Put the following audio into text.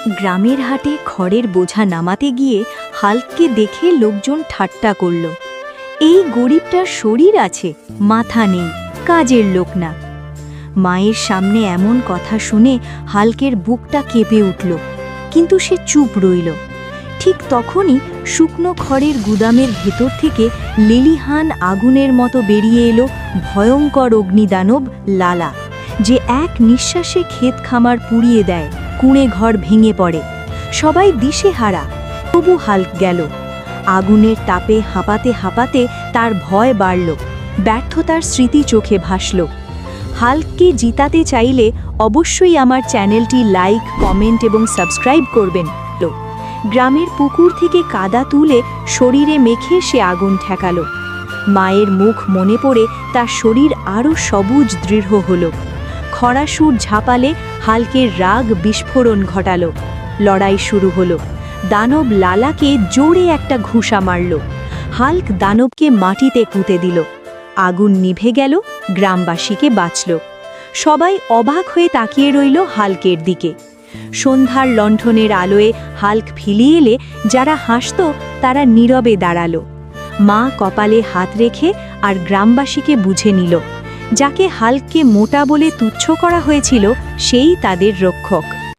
গ্রামের হাটে খড়ের বোঝা নামাতে গিয়ে হাল্ককে দেখে লোকজন ঠাট্টা করল। এই গরিবটার শরীর আছে, মাথা নেই, কাজের লোক না। মায়ের সামনে এমন কথা শুনে হাল্কের বুকটা কেঁপে উঠল, কিন্তু সে চুপ রইল। ঠিক তখনই শুকনো খড়ের গুদামের ভেতর থেকে লেলিহান আগুনের মতো বেরিয়ে এলো ভয়ঙ্কর অগ্নিদানব লালা, যে এক নিঃশ্বাসে ক্ষেত খামার পুড়িয়ে দেয়, কুঁড়ে ঘর ভেঙে পড়ে। সবাই দিশেহারা, তবু হাল্ক গেল। আগুনের তাপে হাঁপাতে হাঁপাতে তার ভয় বাড়ল, ব্যর্থতার স্মৃতি চোখে ভাসল। হাল্ককে জিতাতে চাইলে অবশ্যই আমার চ্যানেলটি লাইক, কমেন্ট এবং সাবস্ক্রাইব করবেন। গ্রামের পুকুর থেকে কাদা তুলে শরীরে মেখে সে আগুন ঠেকালো। মায়ের মুখ মনে পড়ে তার শরীর আরও সবুজ দৃঢ় হল। খরাসুর ঝাঁপালে হাল্কের রাগ বিস্ফোরণ ঘটালো। লড়াই শুরু হলো। দানব লালাকে জোরে একটা ঘুষা মারল। হাল্ক দানবকে মাটিতে পুঁতে দিল। আগুন নিভে গেল, গ্রামবাসীকে বাঁচল। সবাই অবাক হয়ে তাকিয়ে রইল হাল্কের দিকে। সন্ধ্যার লণ্ঠনের আলোয় হাল্ক ফিরিয়ে এলে যারা হাসত তারা নীরবে দাঁড়ালো। মা কপালে হাত রেখে আর গ্রামবাসীকে বুঝে নিল, যাকে হাল্ককে মোটা বলে তুচ্ছ করা হয়েছিল সেই তাদের রক্ষক।